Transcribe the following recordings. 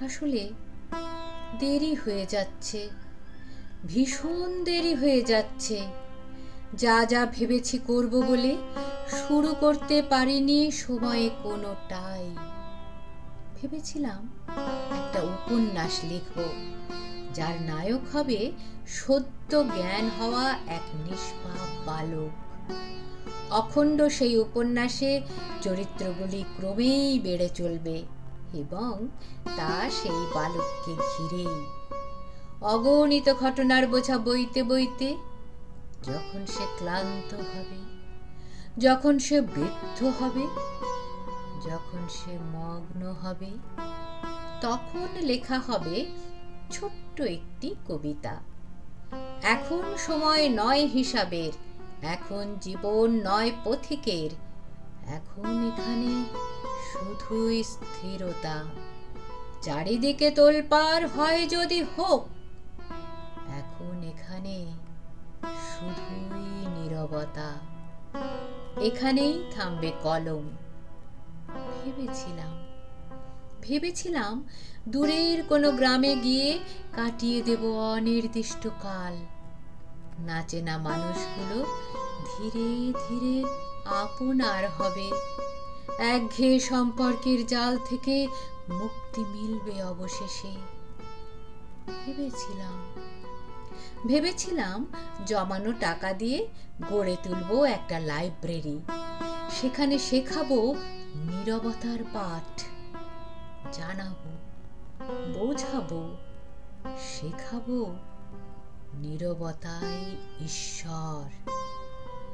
আসলে দেরি হয়ে যাচ্ছে, ভীষণ দেরি হয়ে যাচ্ছে। যা যা ভেবেছি করব বলে শুরু করতে পারিনি সময়ে কোনোটাই। ভেবেছিলাম একটা উপন্যাস লিখব, যার নায়ক হবে সদ্য জ্ঞান হওয়া এক নিষ্পাপ বালক। অখণ্ড সেই উপন্যাসে চরিত্রগুলি ক্রমেই বেড়ে চলবে এবং তা সেই বালককে ঘিরেই। অগণিত ঘটনার বোঝা বইতে বইতে যখন সে ক্লান্ত হবে, যখন সে বৃদ্ধ হবে, যখন সে মগ্ন হবে, তখন লেখা হবে ছোট্ট একটি কবিতা। এখন সময় নয় হিসাবের, এখন জীবন নয় পথিকের, এখন এখানে শুধুই স্থিরতা। চারিদিকে তোলপাড় হয় যদি হোক, এখন এখানে শুধুই নীরবতা। এখানেই থামবে কলম। ভেবেছিলাম দূরের কোনো গ্রামে গিয়ে কাটিয়ে দেব অনির্দিষ্ট কাল। নাচেনা মানুষগুলো ধীরে ধীরে আপনার হবে। একঘেয়ে সম্পর্কের জাল থেকে মুক্তি মিলবে অবশেষে। ভেবেছিলাম জমানো টাকা দিয়ে গড়ে তুলব একটা লাইব্রেরি। সেখানে শেখাবো নীরবতার পাঠ, জানাবো, বোঝাবো, শেখাবো নীরবতাই ঈশ্বর।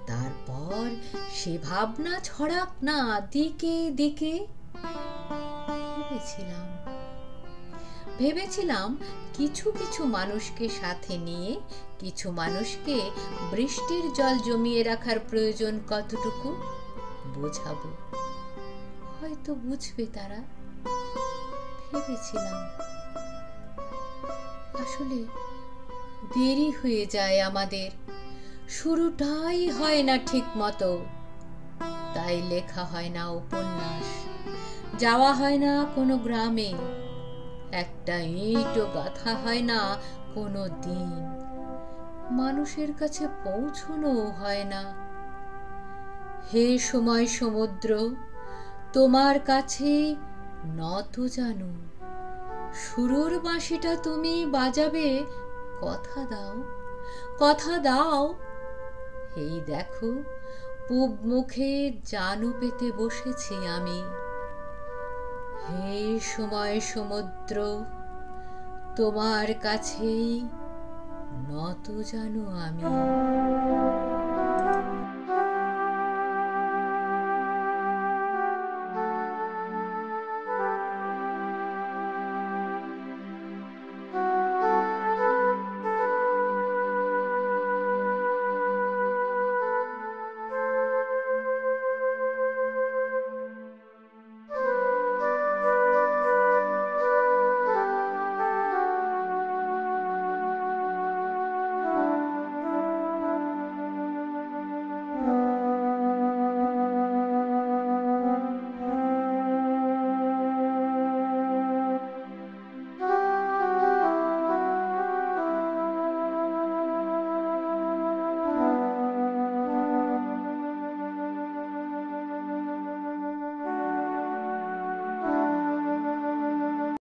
তারপর সে ভাবনা ছড়াক না দিকে দিকে। ভেবেছিলাম কিছু কিছু মানুষকে সাথে নিয়ে কিছু মানুষকে বৃষ্টির জল জমিয়ে রাখার প্রয়োজন কতটুকু বোঝাবো। হয়তো বুঝবে তারা। আসলে দেরি হয়ে যায় আমাদের, শুরুটাই হয় না ঠিক মতো। তাই লেখা হয় না উপন্যাস, যাওয়া হয় না কোনো গ্রামে, একটা ইঁটও গাঁথা হয় না কোনো দিন, মানুষের কাছে পৌঁছনো হয় না। হে সময় সমুদ্র, তোমার কাছে নত জানু। শুরুর বাঁশিটা তুমি বাজাবে, কথা দাও, কথা দাও। এই দেখো পূব মুখে জানু পেতে বসেছি আমি। হে সময় সমুদ্র, তোমার কাছেই নত জানু আমি।